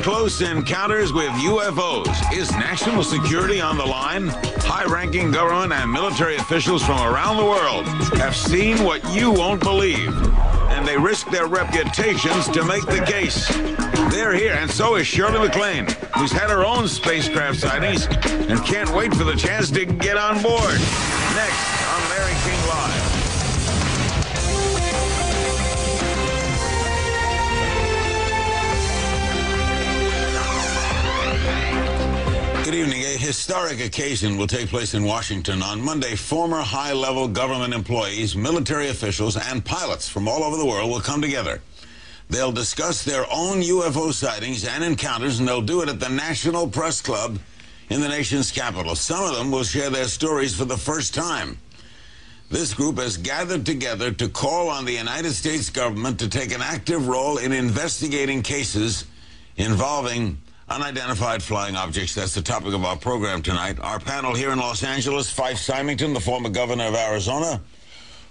Close encounters with UFOs. Is national security on the line? High-ranking government and military officials from around the world have seen what you won't believe, and they risk their reputations to make the case. They're here, and so is Shirley MacLaine, who's had her own spacecraft sightings and can't wait for the chance to get on board. Next on Larry King Live. Good evening. A historic occasion will take place in Washington on Monday. Former high-level government employees, military officials, and pilots from all over the world will come together. They'll discuss their own UFO sightings and encounters, and they'll do it at the National Press Club in the nation's capital. Some of them will share their stories for the first time. This group has gathered together to call on the United States government to take an active role in investigating cases involving unidentified flying objects. That's the topic of our program tonight. Our panel here in Los Angeles, Fife Symington, the former governor of Arizona,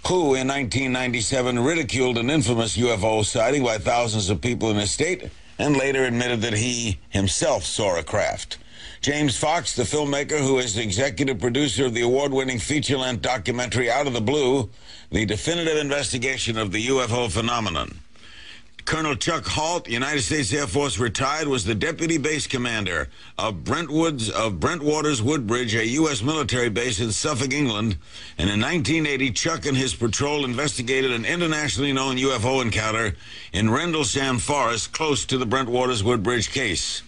who in 1997 ridiculed an infamous UFO sighting by thousands of people in his state and later admitted that he himself saw a craft. James Fox, the filmmaker who is the executive producer of the award-winning feature-length documentary Out of the Blue, the definitive investigation of the UFO phenomenon. Colonel Chuck Halt, United States Air Force retired, was the deputy base commander of Brentwater's Woodbridge, a U.S. military base in Suffolk, England. And in 1980, Chuck and his patrol investigated an internationally known UFO encounter in Rendlesham Forest, close to the Brentwater's Woodbridge case.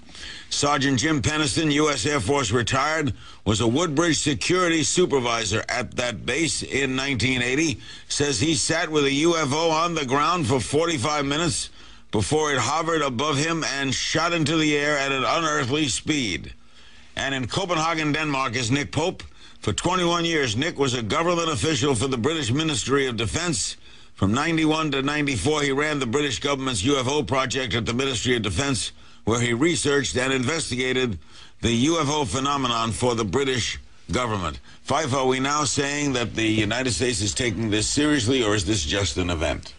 Sergeant Jim Peniston, U.S. Air Force retired, was a Woodbridge security supervisor at that base in 1980, says he sat with a UFO on the ground for 45 minutes before it hovered above him and shot into the air at an unearthly speed. And in Copenhagen, Denmark, is Nick Pope. For 21 years, Nick was a government official for the British Ministry of Defense. From 91 to 94, he ran the British government's UFO project at the Ministry of Defense, where he researched and investigated the UFO phenomenon for the British government. Fife, are we now saying that the United States is taking this seriously, or is this just an event?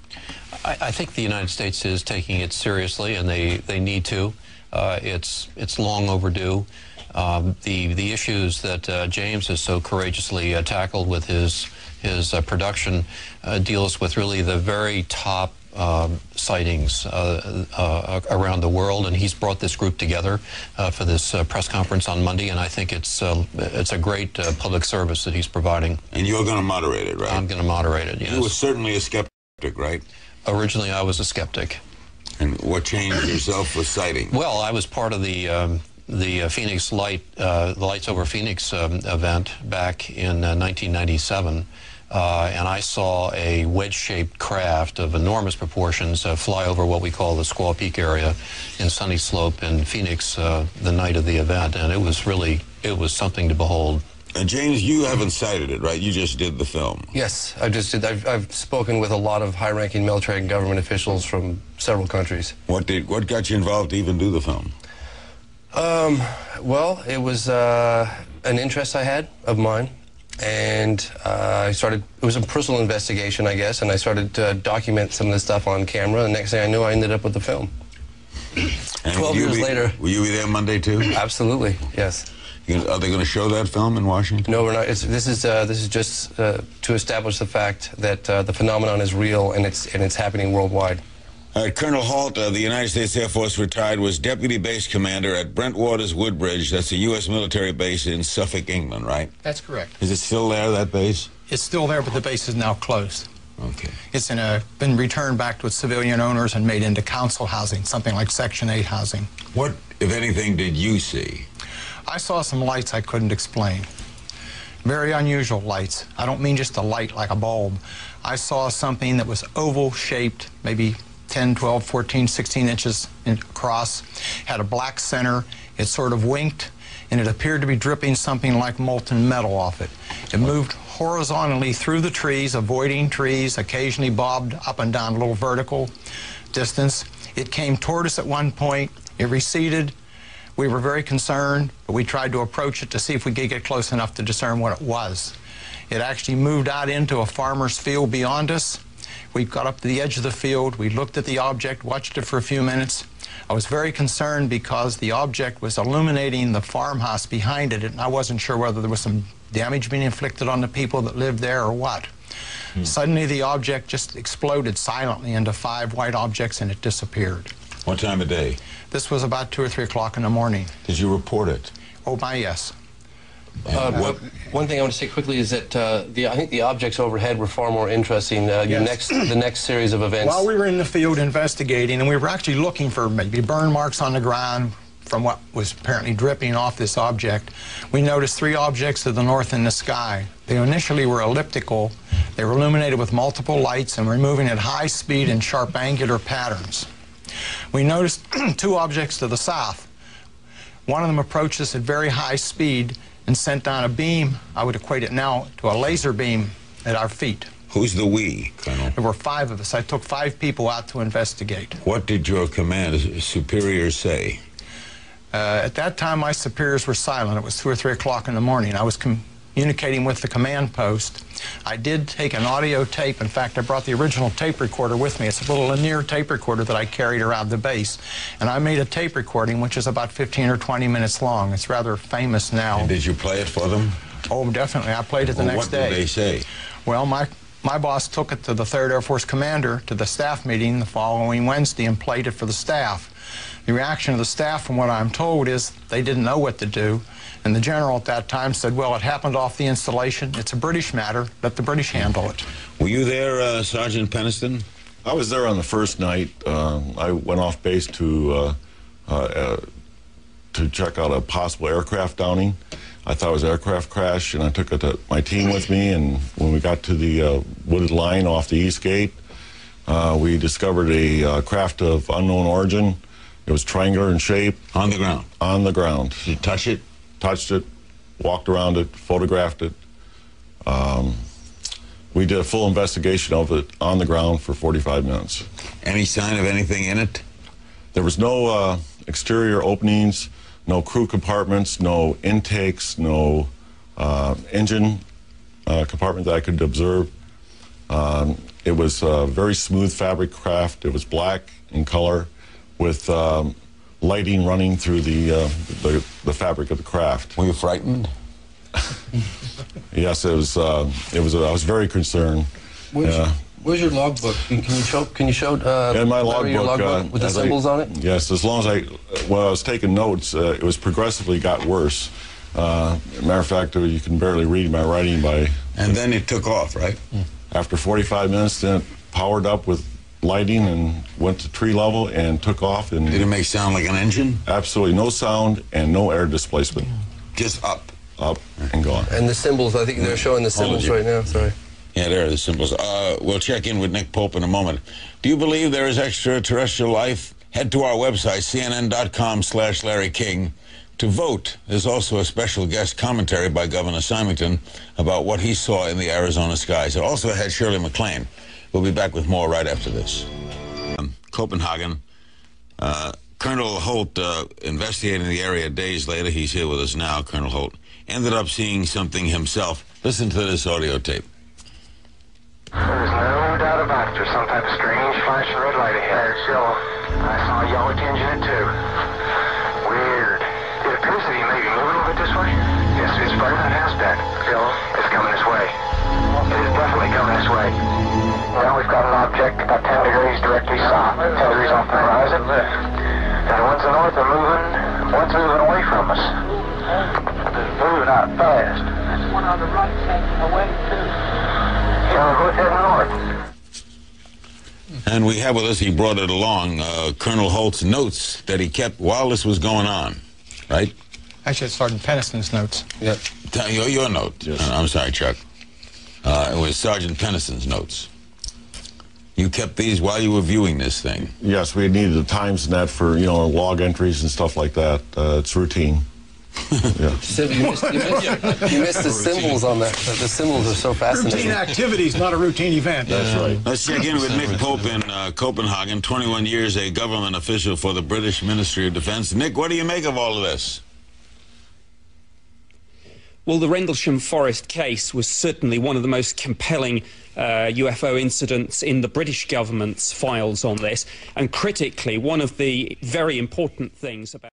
I think the United States is taking it seriously, and they need to. It's long overdue. The issues that James has so courageously tackled with his production deals with really the very top sightings around the world, and he's brought this group together for this press conference on Monday, and I think it's a great public service that he's providing. And you're going to moderate it, right? I'm going to moderate it, yes. You were certainly a skeptic, right? Originally, I was a skeptic. And what changed yourself with sighting? Well, I was part of the Phoenix Lights Over Phoenix event back in 1997. And I saw a wedge-shaped craft of enormous proportions fly over what we call the Squaw Peak area in Sunny Slope in Phoenix the night of the event, and it was something to behold. James, you haven't cited it, right? You just did the film. Yes, I just did. I've spoken with a lot of high-ranking military and government officials from several countries. What got you involved to even do the film? Well, it was an interest I had of mine. And it was a personal investigation, I guess, and I started to document some of this stuff on camera, and next thing I knew, I ended up with the film. 12 years later. Will you be there Monday, too? Absolutely, yes. Are they going to show that film in Washington? No, we're not. This is just to establish the fact that the phenomenon is real, and it's happening worldwide. All right, Colonel Halt, the United States Air Force retired, was deputy base commander at Brentwater's Woodbridge. That's a U.S. military base in Suffolk, England, right? That's correct. Is it still there, that base? It's still there, but the base is now closed. Okay. It's been returned back to its civilian owners and made into council housing, something like Section 8 housing. What, if anything, did you see? I saw some lights I couldn't explain. Very unusual lights. I don't mean just a light like a bulb. I saw something that was oval-shaped, maybe 10, 12, 14, 16 inches across, had a black center. It sort of winked, and it appeared to be dripping something like molten metal off it. It moved horizontally through the trees, avoiding trees, occasionally bobbed up and down a little vertical distance. It came toward us at one point. It receded. We were very concerned, but we tried to approach it to see if we could get close enough to discern what it was. It actually moved out into a farmer's field beyond us, We got up to the edge of the field. We looked at the object, watched it for a few minutes. I was very concerned because the object was illuminating the farmhouse behind it, and I wasn't sure whether there was some damage being inflicted on the people that lived there or what. Suddenly the object just exploded silently into 5 white objects, and it disappeared. What time of day? This was about 2 or 3 o'clock in the morning. Did you report it? Oh my, yes. One thing I want to say quickly is that I think the objects overhead were far more interesting. Yes. The next series of events. While we were in the field investigating, and we were actually looking for maybe burn marks on the ground from what was apparently dripping off this object, we noticed 3 objects to the north in the sky. They initially were elliptical. They were illuminated with multiple lights and were moving at high speed in sharp angular patterns. We noticed 2 objects to the south. One of them approached us at very high speed and sent down a beam. I would equate it now to a laser beam at our feet. Who's the we, Colonel? There were 5 of us. I took 5 people out to investigate. What did your command superiors say? At that time, my superiors were silent. It was 2 or 3 o'clock in the morning. I was communicating with the command post. I did take an audio tape. In fact, I brought the original tape recorder with me. It's a little linear tape recorder that I carried around the base. And I made a tape recording, which is about 15 or 20 minutes long. It's rather famous now. And did you play it for them? Oh, definitely. I played it the next day. What did they say? Well, my boss took it to the 3rd Air Force commander to the staff meeting the following Wednesday and played it for the staff. The reaction of the staff, from what I'm told, is they didn't know what to do. And the general at that time said, well, it happened off the installation. It's a British matter. Let the British handle it. Were you there, Sergeant Peniston? I was there on the first night. I went off base to check out a possible aircraft downing. I thought it was an aircraft crash, and I took my team with me. And when we got to the wooded line off the east gate, we discovered a craft of unknown origin. It was triangular in shape. On the ground? On the ground. Did you touch it? Touched it, walked around it, photographed it. We did a full investigation of it on the ground for 45 minutes. Any sign of anything in it? There was no exterior openings, no crew compartments, no intakes, no engine compartment that I could observe. It was a very smooth fabric craft. It was black in color with lighting running through the fabric of the craft. Were you frightened? Yes, it was. I was very concerned. Where's your logbook? Can you show? In my logbook, with the symbols on it. Yes, as long as when I was taking notes, it was progressively got worse. Matter of fact, you can barely read my writing by. And then it took off, right? After 45 minutes, then it powered up with lighting and went to tree level and took off. And did it make sound like an engine? Absolutely no sound and no air displacement. Just up and gone. And the symbols, I think they're showing the symbols right now. Sorry. Yeah, there are the symbols. We'll check in with Nick Pope in a moment. Do you believe there is extraterrestrial life? Head to our website, cnn.com/Larry King, to vote. There's also a special guest commentary by Governor Symington about what he saw in the Arizona skies. It also had Shirley MacLaine. We'll be back with more right after this. Copenhagen. Colonel Holt, investigating the area days later, he's here with us now, Colonel Holt, ended up seeing something himself. Listen to this audio tape. There's no doubt about it. There's some type of strange flashing red light ahead. I saw a yellow tinge in it too. Weird. It appears that he may be moving a little bit this way. Yes, it's further than has been. It's coming this way. It is definitely coming this way. Now we've got an object about 10 degrees directly south, 10 degrees off the horizon. And the ones to the north are moving, one's moving away from us. It's moving out fast. There's one on the right taking away too. Yeah, we're both heading north. And we have with us, he brought it along, Colonel Holt's notes that he kept while this was going on, right? Actually, it's Sergeant Peniston's notes. Yeah. Your note. Yes. I'm sorry, Chuck. It was Sergeant Peniston's notes. You kept these while you were viewing this thing? Yes, we needed the times and that for, log entries and stuff like that. It's routine. Yeah. You missed the symbols on that. The symbols are so fascinating. Routine activities, not a routine event. That's right. Let's check in with Nick Pope in Copenhagen, 21 years, a government official for the British Ministry of Defense. Nick, what do you make of all of this? Well, the Rendlesham Forest case was certainly one of the most compelling UFO incidents in the British government's files on this, and critically, one of the very important things about